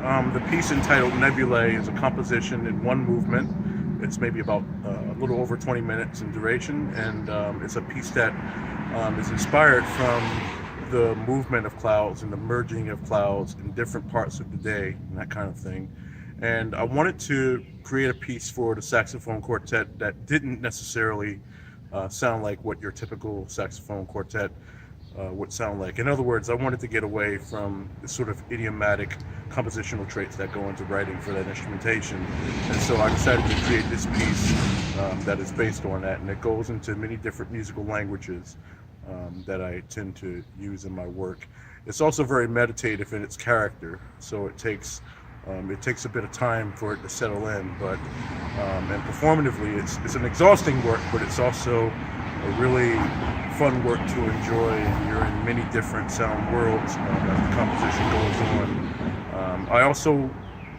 The piece entitled Nebulae is a composition in one movement. It's maybe about a little over 20 minutes in duration, and it's a piece that is inspired from the movement of clouds and the merging of clouds in different parts of the day and that kind of thing. And I wanted to create a piece for the saxophone quartet that didn't necessarily sound like what your typical saxophone quartet would sound like. In other words, I wanted to get away from the sort of idiomatic compositional traits that go into writing for that instrumentation. And so I decided to create this piece that is based on that, and it goes into many different musical languages that I tend to use in my work. It's also very meditative in its character, so it takes a bit of time for it to settle in, but and performatively it's an exhausting work, but it's also a really fun work to enjoy, and you're in many different sound worlds as the composition goes on. I also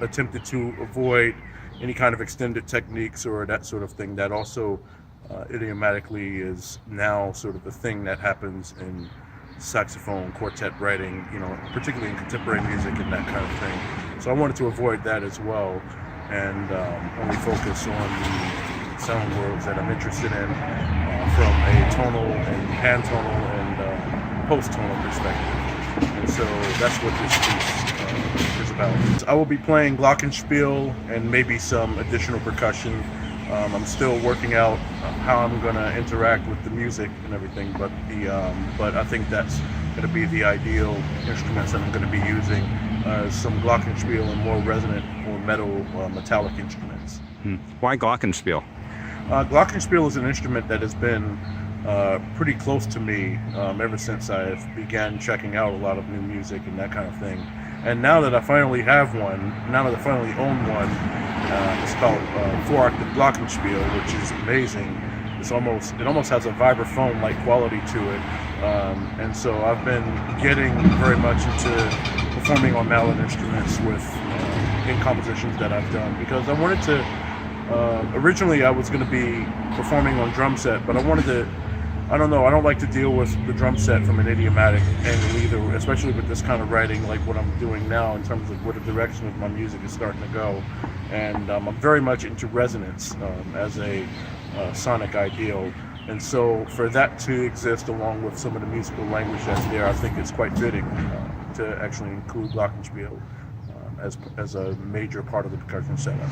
attempted to avoid any kind of extended techniques or that sort of thing that also idiomatically is now sort of the thing that happens in saxophone quartet writing, particularly in contemporary music and that kind of thing. So I wanted to avoid that as well, and only focus on the sound worlds that I'm interested in from a tonal and pan-tonal and post-tonal perspective. And so that's what this piece is about. I will be playing glockenspiel and maybe some additional percussion. I'm still working out how I'm going to interact with the music and everything, but I think that's going to be the ideal instruments that I'm going to be using. Some glockenspiel and more resonant or metal metallic instruments. Why glockenspiel? Glockenspiel is an instrument that has been pretty close to me ever since I began checking out a lot of new music and that kind of thing. And now that I finally have one, now that I finally own one, it's called four-octave glockenspiel, which is amazing. It almost has a vibraphone-like quality to it, and so I've been getting very much into performing on mallet instruments in compositions that I've done, because I wanted to. Originally, I was going to be performing on drum set, but I wanted to. I don't know. I don't like to deal with the drum set from an idiomatic angle either, especially with this kind of writing, like what I'm doing now, in terms of where the direction of my music is starting to go. And I'm very much into resonance as a sonic ideal. And so for that to exist along with some of the musical language that's there, I think it's quite fitting to actually include glockenspiel as a major part of the percussion setup.